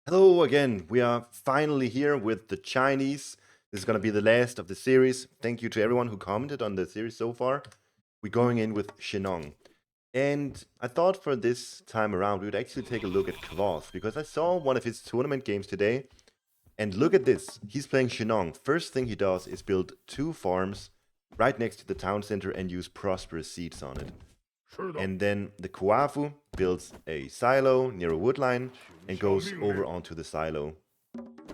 Hello again. We are finally here with the Chinese. This is going to be the last of the series. Thank you to everyone who commented on the series so far. We're going in with Shennong. And I thought for this time around we would actually take a look at Kvoth because I saw one of his tournament games today. And look at this. He's playing Shennong. First thing he does is build 2 farms right next to the town center and use prosperous seeds on it. And then the Kuafu builds a silo near a wood line and goes over onto the silo.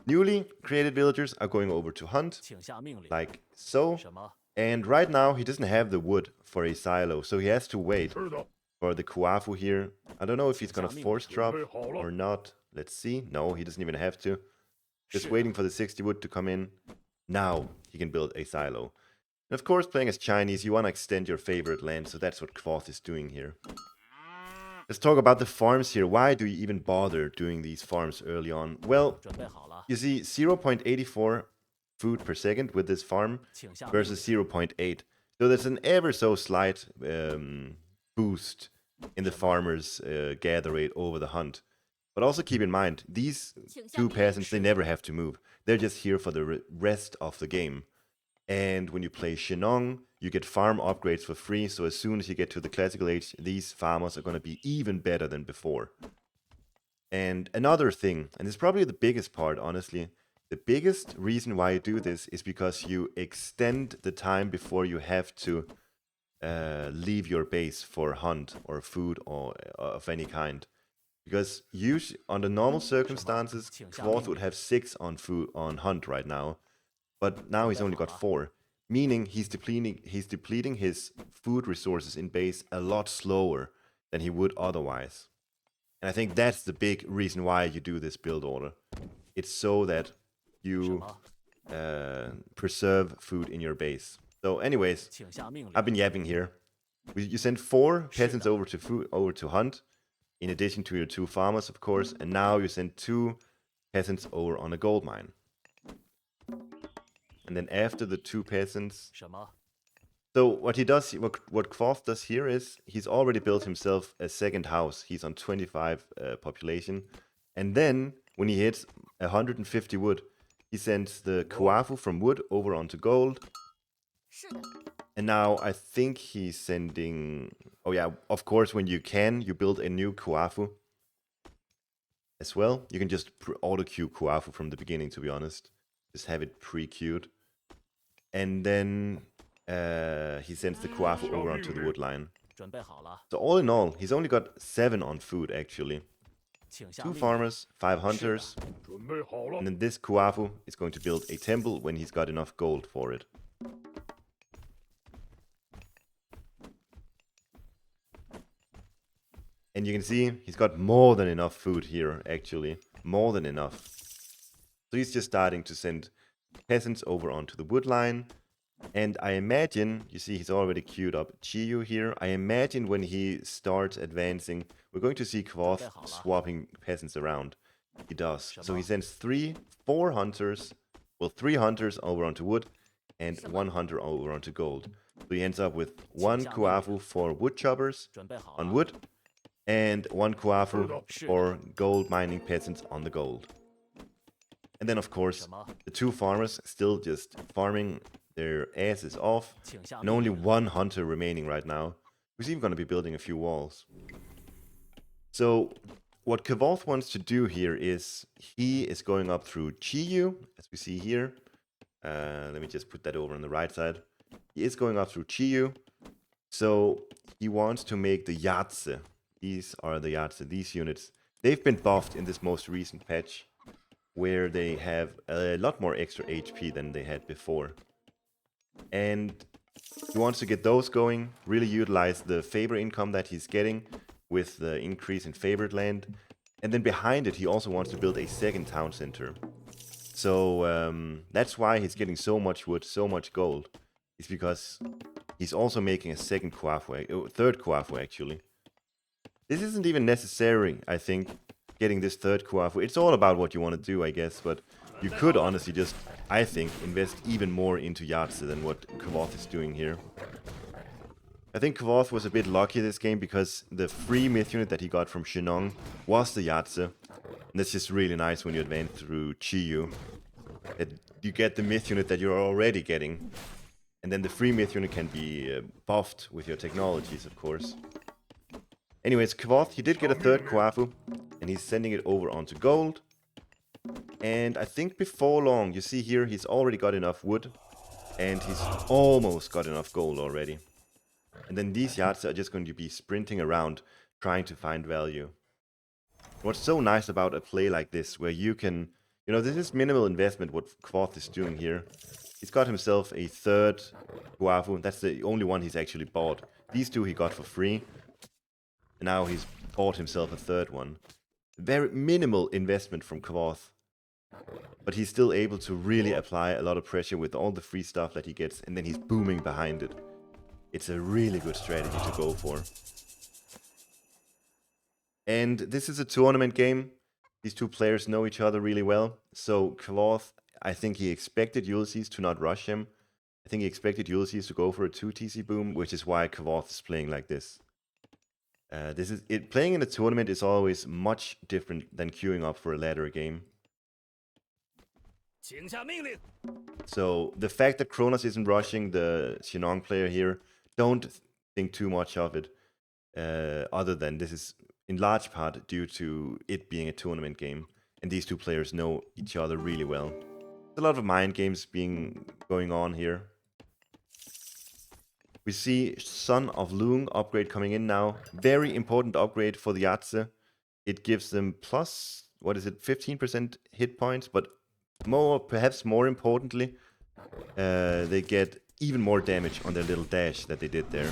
Newly created villagers are going over to hunt, like so. And right now he doesn't have the wood for a silo, so he has to wait for the Kuafu here. I don't know if he's gonna force drop or not. Let's see. No, he doesn't even have to. Just waiting for the 60 wood to come in. Now he can build a silo. And of course, playing as Chinese, you want to extend your favorite land, so that's what Kvoth is doing here. Let's talk about the farms here. Why do you even bother doing these farms early on? Well, you see 0.84 food per second with this farm versus 0.8. So there's an ever so slight boost in the farmers' gather rate over the hunt. But also keep in mind, these 2 peasants, they never have to move. They're just here for the rest of the game. And when you play Shennong, you get farm upgrades for free. So as soon as you get to the classical age, these farmers are going to be even better than before. And another thing, and it's probably the biggest part, honestly, the biggest reason why you do this is because you extend the time before you have to leave your base for hunt or food or of any kind. Because usually, under normal circumstances, Kvoth would have 6 on food on hunt right now. But now he's only got 4, meaning he's depleting his food resources in base a lot slower than he would otherwise. And I think that's the big reason why you do this build order. It's so that you preserve food in your base. So anyways, I've been yapping here. You send 4 peasants over to hunt, in addition to your 2 farmers, of course, and now you send 2 peasants over on a gold mine. And then after the 2 peasants. So what he does, what Kvoth does here is he's already built himself a second house. He's on 25 population, and then when he hits 150 wood, he sends the Kuafu from wood over onto gold. And now I think he's sending. Oh yeah, of course, when you can, you build a new Kuafu as well. You can just auto queue Kuafu from the beginning. To be honest, just have it pre-queued. And then he sends the Kuafu over onto the wood line. So all in all, he's only got 7 on food, actually. 2 farmers, 5 hunters. And then this Kuafu is going to build a temple when he's got enough gold for it. And you can see he's got more than enough food here, actually. More than enough. So he's just starting to send peasants over onto the wood line. And I imagine, you see he's already queued up Chiyu here. I imagine when he starts advancing, we're going to see Kvoth swapping peasants around. He does. So he sends 3 hunters over onto wood and 1 hunter over onto gold. So he ends up with 1 Kuafu for wood choppers on wood and 1 Kuafu for gold mining peasants on the gold. And then, of course, the 2 farmers still just farming their asses off, and only 1 hunter remaining right now, who's even going to be building a few walls. So, what Kvoth wants to do here is, he is going up through Chiyu, as we see here. Let me just put that over on the right side. He is going up through Chiyu, so he wants to make the Yatze. These are the Yatze, these units. They've been buffed in this most recent patch, where they have a lot more extra HP than they had before. And he wants to get those going, really utilize the favor income that he's getting with the increase in favored land. And then behind it, he also wants to build a second town center. So that's why he's getting so much wood, so much gold. It's because he's also making a third Kuafu actually. This isn't even necessary, I think, getting this third Kuafu. It's all about what you want to do, I guess, but you could honestly just, I think, invest even more into Yatze than what Kvoth is doing here. I think Kvoth was a bit lucky this game because the free myth unit that he got from Shennong was the Yatze. And that's just really nice when you advance through Chiyu. That you get the myth unit that you're already getting. And then the free myth unit can be buffed with your technologies, of course. Anyways, Kvoth, he did get a third Kwafu, and he's sending it over onto gold. And I think before long, you see here, he's already got enough wood, and he's almost got enough gold already. And then these Yatsa are just going to be sprinting around, trying to find value. What's so nice about a play like this, where you can, you know, this is minimal investment what Kvoth is doing here. He's got himself a third Guafu. That's the only one he's actually bought. These two he got for free. And now he's bought himself a third one. Very minimal investment from Kvoth. But he's still able to really apply a lot of pressure with all the free stuff that he gets. And then he's booming behind it. It's a really good strategy to go for. And this is a tournament game. These two players know each other really well. So Kvoth, I think he expected Ulysses to not rush him. I think he expected Ulysses to go for a 2 TC boom, which is why Kvoth is playing like this. Playing in a tournament is always much different than queuing up for a ladder game. So the fact that Kronos isn't rushing the Shennong player here, don't think too much of it. Other than this is in large part due to it being a tournament game. And these two players know each other really well. There's a lot of mind games going on here. We see Son of Lung upgrade coming in now. Very important upgrade for the Yatze. It gives them plus, 15% hit points, but perhaps more importantly, they get even more damage on their little dash that they did there.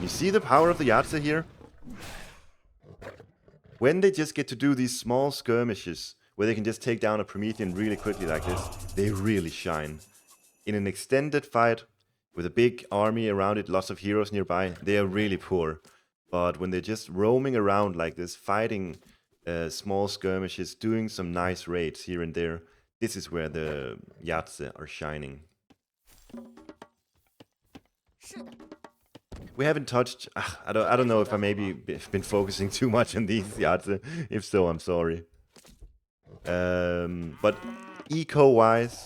You see the power of the Yatze here? When they just get to do these small skirmishes, where they can just take down a Promethean really quickly like this, they really shine. In an extended fight, with a big army around it, lots of heroes nearby, they are really poor. But when they're just roaming around like this, fighting small skirmishes, doing some nice raids here and there, this is where the Yatze are shining. We haven't touched... I don't know if I maybe been focusing too much on these Yatze. If so, I'm sorry. But eco-wise,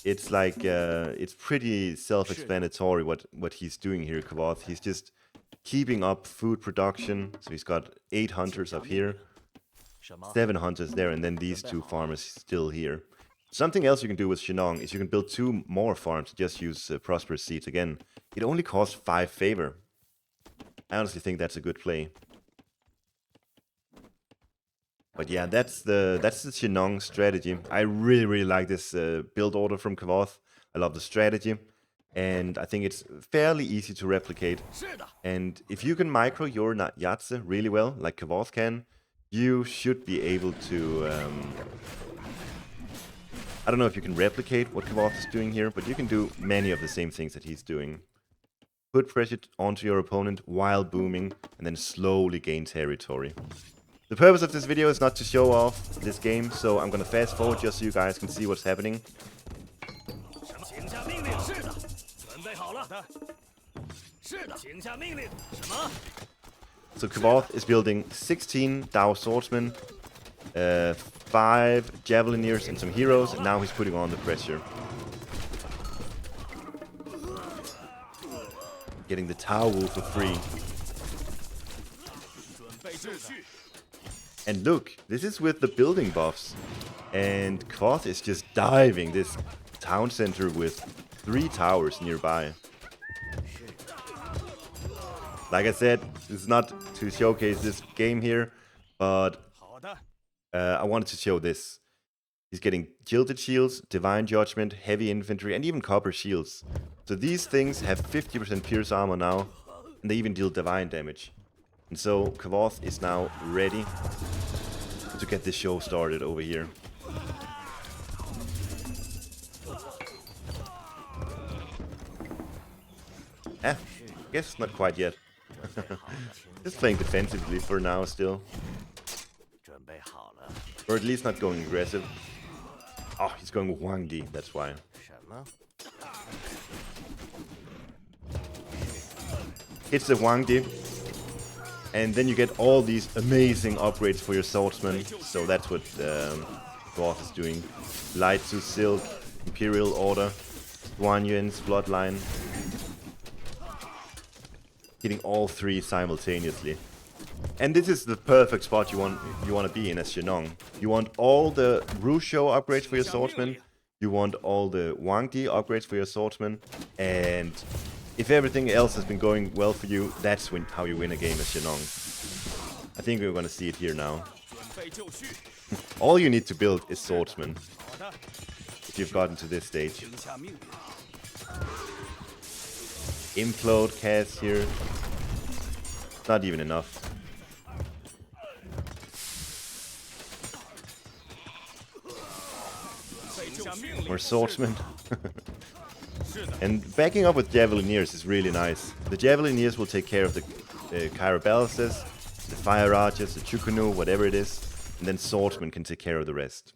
it's like it's pretty self-explanatory what he's doing here, Kvoth. He's just keeping up food production. So he's got 8 hunters up here, 7 hunters there, and then these 2 farmers still here. Something else you can do with Shennong is you can build 2 more farms. Just use Prosperous Seeds again. It only costs 5 favor. I honestly think that's a good play. But yeah, that's the Shennong strategy. I really like this build order from Kvoth. I love the strategy, and I think it's fairly easy to replicate. And if you can micro your Yatze really well, like Kvoth can, you should be able to... I don't know if you can replicate what Kvoth is doing here, but you can do many of the same things that he's doing. Put pressure onto your opponent while booming, and then slowly gain territory. The purpose of this video is not to show off this game, so I'm gonna fast forward just so you guys can see what's happening. So Kvoth is building 16 Dao Swordsmen, 5 Javelineers and some heroes, and now he's putting on the pressure. Getting the Tao Wu for free. And look, this is with the building buffs. And Kvoth is just diving this town center with 3 towers nearby. Like I said, this is not to showcase this game here, but I wanted to show this. He's getting Gilded Shields, Divine Judgment, Heavy Infantry, and even Copper Shields. So these things have 50% Pierce Armor now, and they even deal Divine damage. And so Kvoth is now ready to get this show started over here. Guess not quite yet. Just playing defensively for now still. Or at least not going aggressive. Oh, he's going with Wang Di, that's why. It's the Wang Di. And then you get all these amazing upgrades for your swordsman. So that's what Dwarf is doing. Light to Silk, Imperial Order, Guan Yuan's Bloodline. Hitting all three simultaneously. And this is the perfect spot you want to be in as Shennong. You want all the Rusho upgrades for your swordsman. You want all the Wang Di upgrades for your swordsman. And if everything else has been going well for you, that's how you win a game as Shennong. I think we're gonna see it here now. All you need to build is swordsman. If you've gotten to this stage. Implode cast here. Not even enough. More swordsmen. And backing up with Javelineers is really nice. The Javelineers will take care of the Kyrobalses, the Fire Archers, the Chukunu, whatever it is. And then swordsmen can take care of the rest.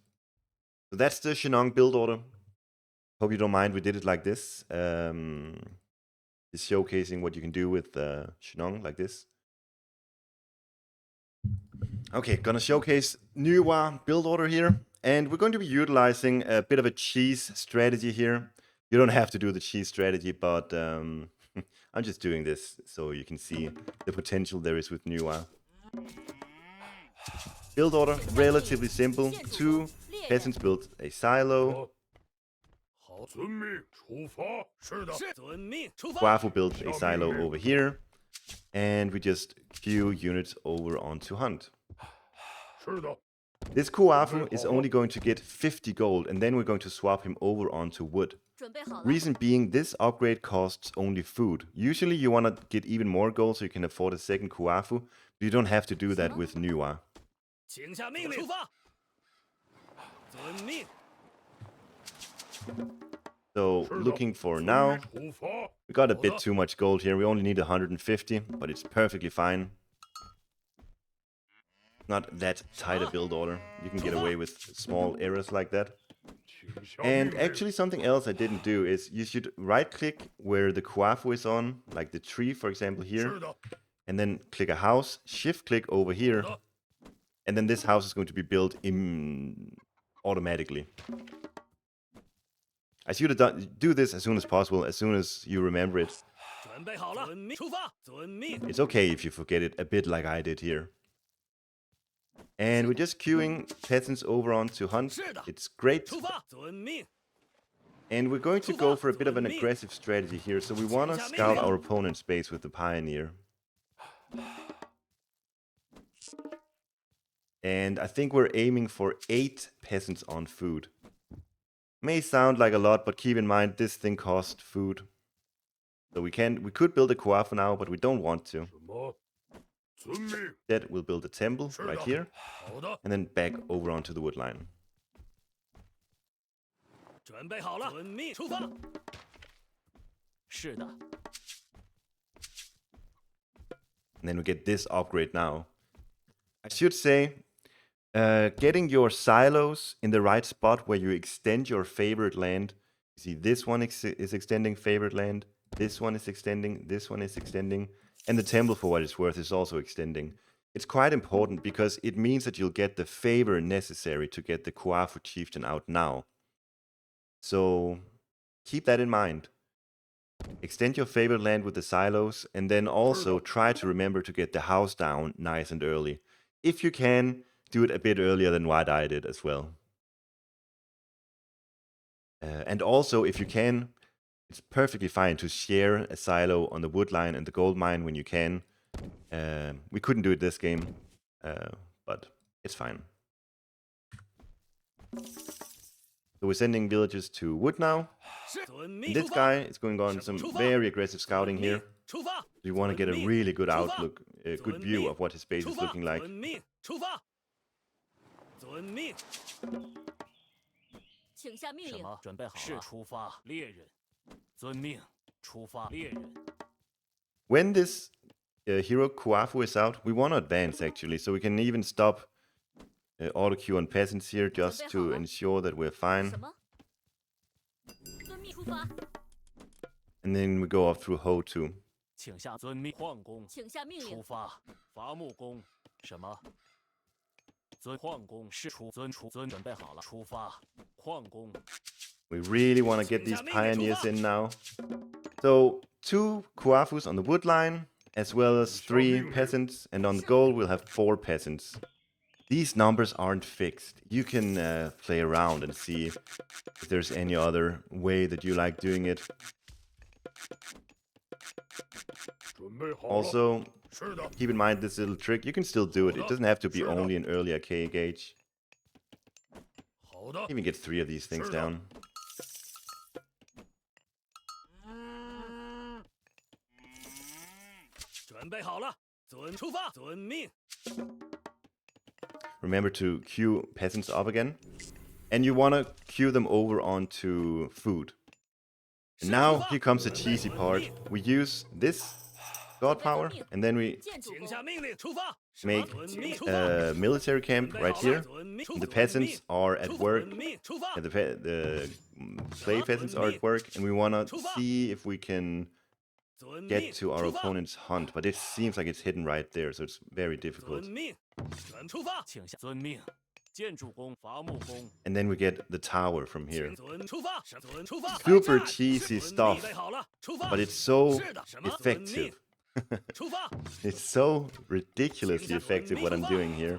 So that's the Shennong build order. Hope you don't mind we did it like this. Just showcasing what you can do with Shennong like this. Okay, gonna showcase Nuwa build order here. And we're going to be utilizing a bit of a cheese strategy here. You don't have to do the cheese strategy, but I'm just doing this so you can see the potential there is with Nuwa. Build order, relatively simple. 2 peasants build a silo. Guafu builds a silo over here. And we just queue units over onto Hunt. This Kuafu is only going to get 50 gold, and then we're going to swap him over onto wood. Reason being, this upgrade costs only food. Usually you want to get even more gold so you can afford a second Kuafu, but you don't have to do that with Nuwa. So, looking for now, we got a bit too much gold here. We only need 150, but it's perfectly fine. Not that tight a build order. You can get away with small errors like that. And actually something else I didn't do is you should right click where the Kuafu is on, like the tree for example here, and then click a house, shift click over here, and then this house is going to be built automatically. I should have do this as soon as possible, as soon as you remember it. It's okay if you forget it a bit like I did here. And we're just queuing peasants over onto Hunt. It's great. And we're going to go for a bit of an aggressive strategy here. So we want to scout our opponent's base with the Pioneer. And I think we're aiming for 8 peasants on food. May sound like a lot, but keep in mind this thing costs food. So we could build a Kuafu now, but we don't want to. Instead, we'll build a temple right here, and then back over onto the wood line. And then we get this upgrade now. I should say, getting your silos in the right spot where you extend your favorite land. You see, this one is extending favorite land, this one is extending, this one is extending. And the temple, for what it's worth, is also extending. It's quite important because it means that you'll get the favor necessary to get the Kuafu chieftain out now. So keep that in mind. Extend your favorite land with the silos, and then also try to remember to get the house down nice and early. If you can, do it a bit earlier than what I did as well. And also, if you can, it's perfectly fine to share a silo on the wood line and the gold mine when you can. We couldn't do it this game, but it's fine. So we're sending villagers to wood now. And this guy is going on some very aggressive scouting here. You want to get a really good outlook, a good view of what his base is looking like. When this hero Kuafu is out, we want to advance actually, so we can even stop auto queue on peasants here just to ensure that we're fine. And then we go off through Ho too. 请下遵命。矿工，请下命令。出发。伐木工，什么？矿工是准备好了，出发。矿工。 We really want to get these pioneers in now. So 2 Kuafus on the wood line, as well as 3 peasants, and on the gold we'll have 4 peasants. These numbers aren't fixed. You can play around and see if there's any other way that you like doing it. Also, keep in mind this little trick. You can still do it. It doesn't have to be only an early arcade gauge. Even get 3 of these things down. Remember to queue peasants up again. And you want to queue them over onto food. And now, here comes the cheesy part. We use this god power, and then we make a military camp right here. And the peasants are at work. And the play peasants are at work, and we want to see if we can get to our opponent's hunt, but it seems like it's hidden right there, so it's very difficult. And then we get the tower from here. Super cheesy stuff, but it's so effective. It's so ridiculously effective what I'm doing here.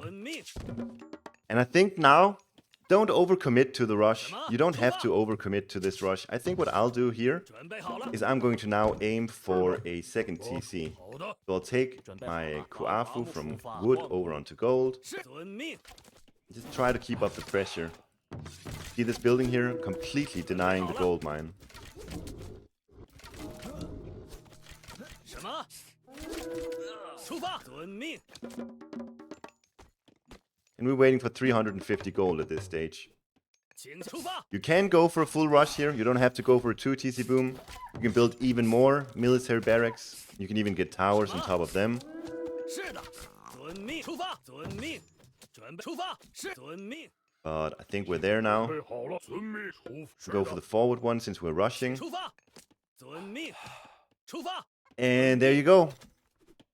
And I think now, don't overcommit to the rush. You don't have to overcommit to this rush. I think what I'll do here is I'm going to now aim for a second TC. So I'll take my Kuafu from wood over onto gold. Just try to keep up the pressure. See this building here? Completely denying the gold mine. And we're waiting for 350 gold at this stage. You can go for a full rush here. You don't have to go for a 2 TC boom. You can build even more military barracks. You can even get towers on top of them. But I think we're there now. Go for the forward one since we're rushing. And there you go.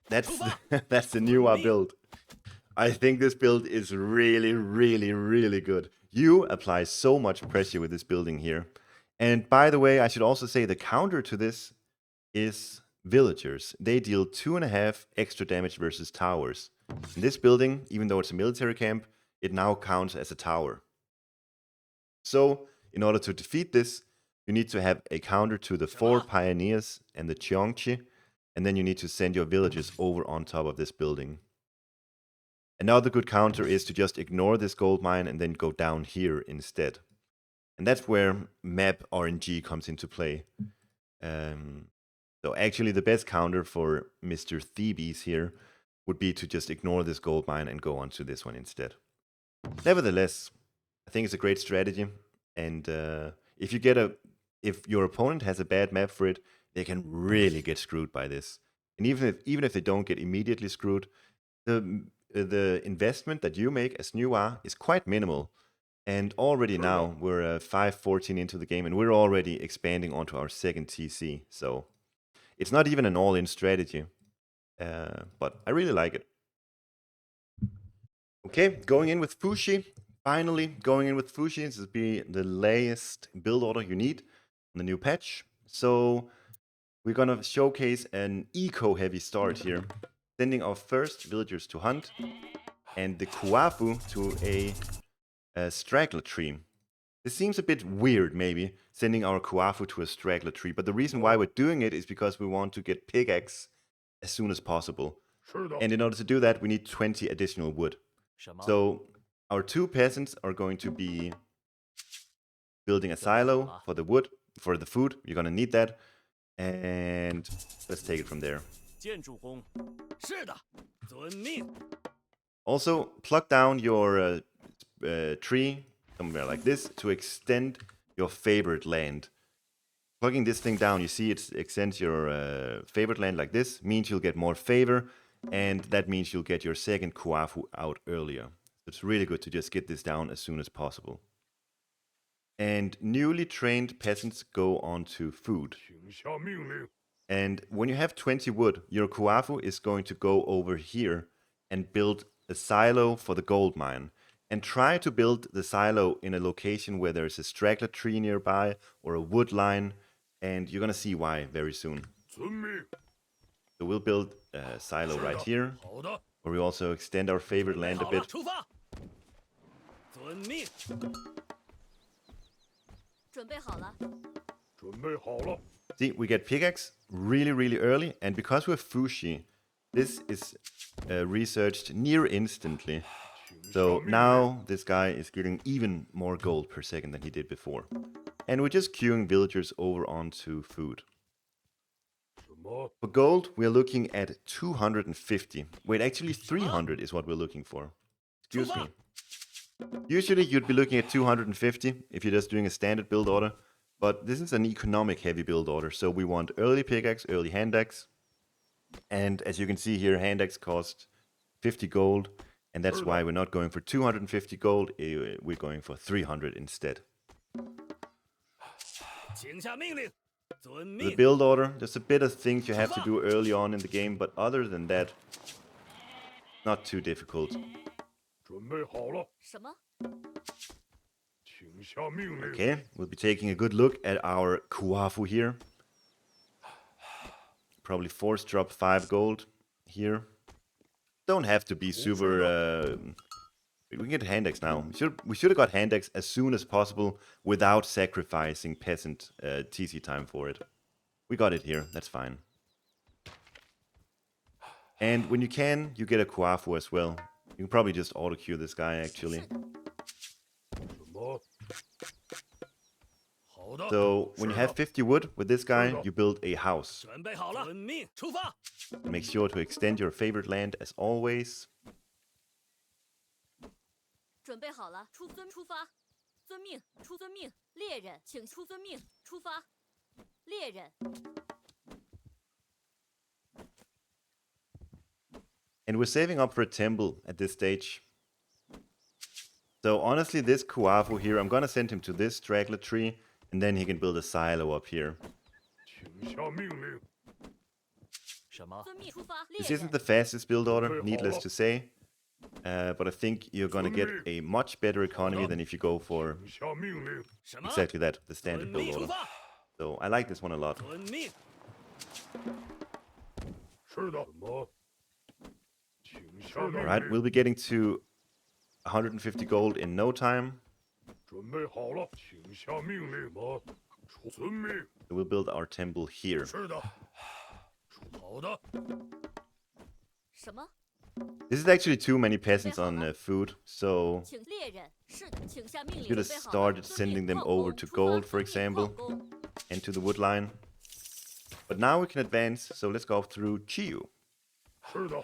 That's the Nuwa build. I think this build is really, really, really good. You apply so much pressure with this building here. And by the way, I should also say the counter to this is villagers. They deal 2.5 extra damage versus towers. In this building, even though it's a military camp, it now counts as a tower. So, in order to defeat this, you need to have a counter to the 4 pioneers and the Cheongchi, and then you need to send your villagers over on top of this building. Another good counter is to just ignore this gold mine and then go down here instead. And that's where map RNG comes into play. So actually the best counter for Mr. Thebes here would be to just ignore this gold mine and go onto this one instead. Nevertheless, I think it's a great strategy. And if your opponent has a bad map for it, they can really get screwed by this. And even if they don't get immediately screwed, the investment that you make as Nuwa is quite minimal. And already now, we're 5-14 into the game, and we're already expanding onto our second TC. So it's not even an all-in strategy. But I really like it. Okay, going in with Fuxi. Finally, going in with Fuxi. This will be the latest build order you need on the new patch. So we're going to showcase an eco-heavy start here. Sending our first villagers to hunt, and the Kuafu to a straggler tree. This seems a bit weird, maybe, sending our Kuafu to a straggler tree, but the reason why we're doing it is because we want to get pickaxe as soon as possible. And in order to do that, we need 20 additional wood. So our 2 peasants are going to be building a silo for the wood, for the food. You're going to need that. And let's take it from there. Also, pluck down your tree somewhere like this to extend your favorite land. Plugging this thing down, you see it extends your favorite land like this, means you'll get more favor, and that means you'll get your second Kuafu out earlier. It's really good to just get this down as soon as possible. And newly trained peasants go on to food. And when you have 20 wood, your Kuafu is going to go over here and build a silo for the gold mine. And try to build the silo in a location where there's a straggler tree nearby or a wood line. And you're going to see why very soon. So we'll build a silo right here, where we also extend our favorite land a bit. 遵命。准备好了。 See, we get pickaxe really, really early. And because we're Fuxi, this is researched near instantly. So now this guy is getting even more gold per second than he did before. And we're just queuing villagers over onto food. For gold, we're looking at 250. Wait, actually 300 is what we're looking for. Excuse me. Usually you'd be looking at 250 if you're just doing a standard build order. But this is an economic heavy build order. So we want early pickaxe, early hand axe. And as you can see here, hand axe cost 50 gold. And that's why we're not going for 250 gold. We're going for 300 instead. 请下命令，遵 The 命。 build order, there's a bit of things you have to do early on in the game, but other than that, not too difficult. 准备好了，什么？ 请下命令。 Okay, we'll be taking a good look at our Kuafu here. Probably force drop 5 gold here. Don't have to be super... we can get hand axe now. We should have got hand axe as soon as possible without sacrificing peasant TC time for it. We got it here, that's fine. And when you can, you get a Kuafu as well. You can probably just auto-queue this guy actually. 什么？好的。 So when you have 50 wood with this guy, you build a house. 准备好了，遵命，出发。 Make sure to extend your favorite land as always. 准备好了，出发。遵命，遵命。猎人，请出遵命，出发。猎人。 And we're saving up for a temple at this stage. So honestly, this Kuafu here, I'm gonna send him to this straggler tree, and then he can build a silo up here. 请下命令。 什么？ 遵命，出发。猎 This 人 isn't the fastest build order, needless to say. But I think you're gonna get a much better economy than if you go for 请下命令。 什么？ exactly that, the 遵 standard 命， build 出 order. 发。 So I like this one a lot. 遵命。 是的。什么？请下命 Alright, 令。 we'll be getting to 150 gold in no time. 准备好了，请下命令。什么？遵命。 So we'll build our temple here. 是的。好的。 什么？ This is actually too many peasants on food, so 请猎人是，请下命令。 should have 准备好了 started 遵命 sending them 矿工 over to 出发 gold, for 遵命 example. 矿工 into the wood line. But now we can advance, so let's go through Chiyu. 是的。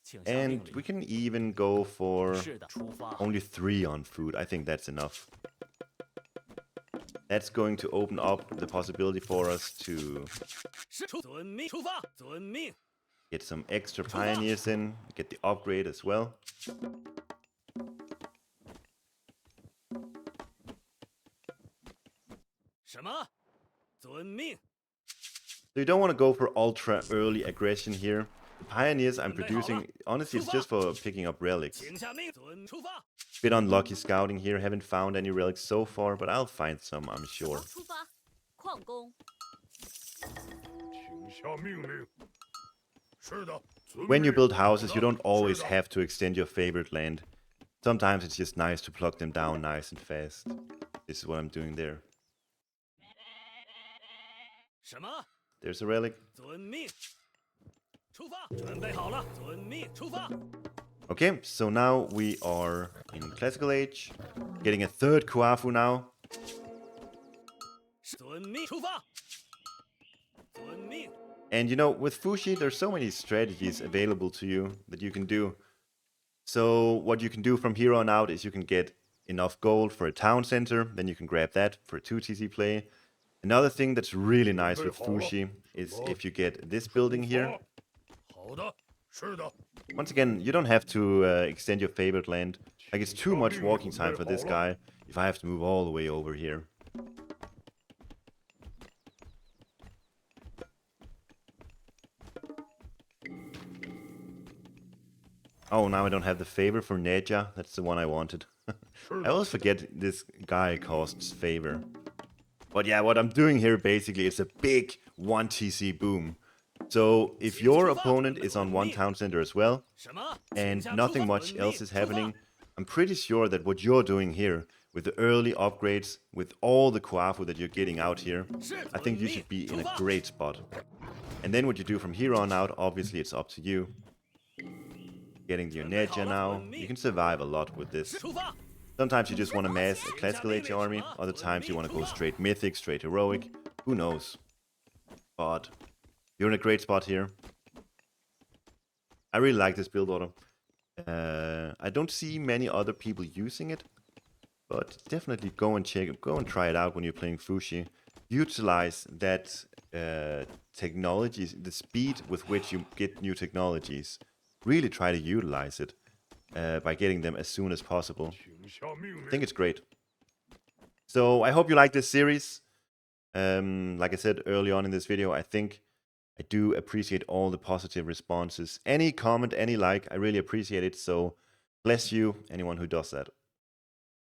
请下命 And 令。 we can even go for 是的，出发。 only 3 on food. I think that's enough. That's going to open up the possibility for us to 是出，遵命，出发。遵命。 get some extra pioneers in, get the upgrade as well. 什么？遵命。 So you don't want to go for ultra early aggression here. The pioneers I'm producing, honestly, it's just for picking up relics. 请下命，遵出发。 Bit unlucky scouting here, haven't found any relics so far, but I'll find some, I'm 什 sure. 么出发。矿工，请下命令。是的。遵 When you 命 build houses, you don't 是 always 的 have to extend your favorite land. Sometimes it's just nice to plug them down nice and fast. This is what I'm doing there. 什么？ There's a relic. 遵命。出发。准备好了，遵命，出发。 Okay, so now we are in Classical Age. Getting a 3rd Kuafu now. 遵命，出发。遵命。 And you know, with Fuxi, there's so many strategies available to you that you can do. So what you can do from here on out is you can get enough gold for a town center, then you can grab that for a 2 TC play. Another thing that's really nice with Fuxi is if you get this building here. 好的。是的。 Once again, you don't have to extend your favorite land. Like, it's too much walking time for this guy if I have to move all the way over here. Oh, now I don't have the favor for Neja. That's the one I wanted. I always forget this guy costs favor. But yeah, what I'm doing here basically is a big 1 TC boom. So if your opponent is on 1 town center as well, 什么？ and 请向 nothing 出发 much else is 出发 happening, I'm pretty sure that what you're doing here, with the early upgrades, with all the Kuafu that you're getting out here, I think you should be in a great spot. And then what you do from here on out, obviously it's up to you. Getting the Neja now, you can survive a lot with this. 出发！ Sometimes you just want to mass a classical age army, other times you want to go straight mythic, straight heroic, who knows. But you're in a great spot here. I really like this build order. I don't see many other people using it, but definitely go and try it out when you're playing Fuxi. Utilize that technologies, the speed with which you get new technologies. Really try to utilize it by getting them as soon as possible. 请下命 I 令。 think it's great. So I hope you like this series. Like I said early on in this video, I think I do appreciate all the positive responses. Any comment, any like, I really appreciate it. So bless you, anyone who does that.